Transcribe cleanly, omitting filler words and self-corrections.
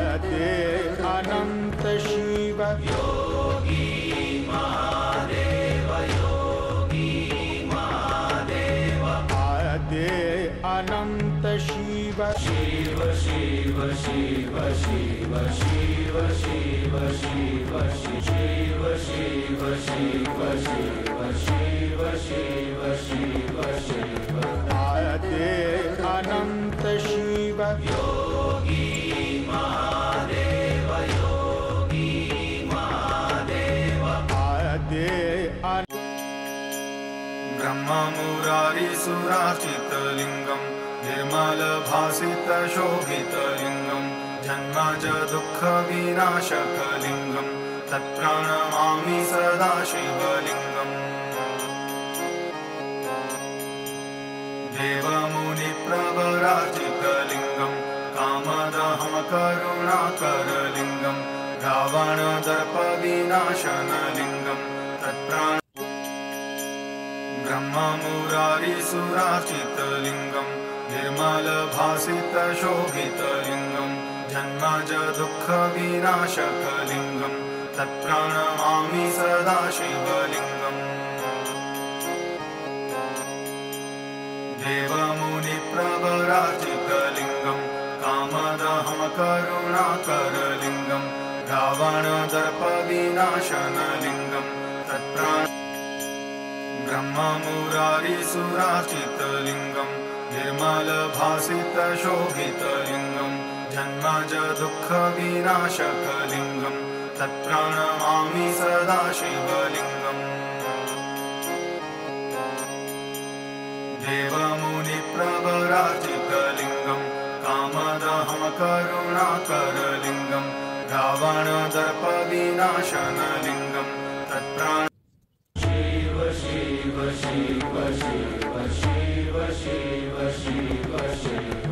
आदे अनंत शिव योगी महादेव आदे अनंत शिव शिव शिव शिव शिव शिव शिव शिव शिव शिव शिव शिव शिव शिव शिव शिव आदे अनंत शिव योगी महादेव आदे ब्रह्म मुरारी सुराचितलिंगम निर्मल भासित शोभितलिंगम जन्मज दुःख विनाशकलिंगम तत्प्रणमामि सदा शिवलिंगम् देवमुनिप्रवराजितलिंगम कामदहं करुणाकरलिंगम रावणदर्प विनाशनलिंगम तत्प्राण ब्रह्म मुरारी सुराचितलिंगम निर्मल भासित शोभितलिंगम जन्मज दुःख विनाशकलिंगम तत्प्रणमामि सदा शिवलिंगम् देवमुनिप्रवराजितलिंगम कामदहं करुणाकरलिंगम रावणदर्प विनाशनलिंगम तत्प्राण ब्रह्म मुरारी सुराचितलिंगम निर्मल भासित शोभितलिंगम जन्मज दुःख विनाशकलिंगम तत्प्रणमामि सदा शिवलिंगम् देवमुनिप्रवराजितलिंगम कामदहं करुणाकरलिंगम रावणदर्प विनाशनलिंगम तत्प्राण शिव शिव शिव शिव शिव शिव शिव शिव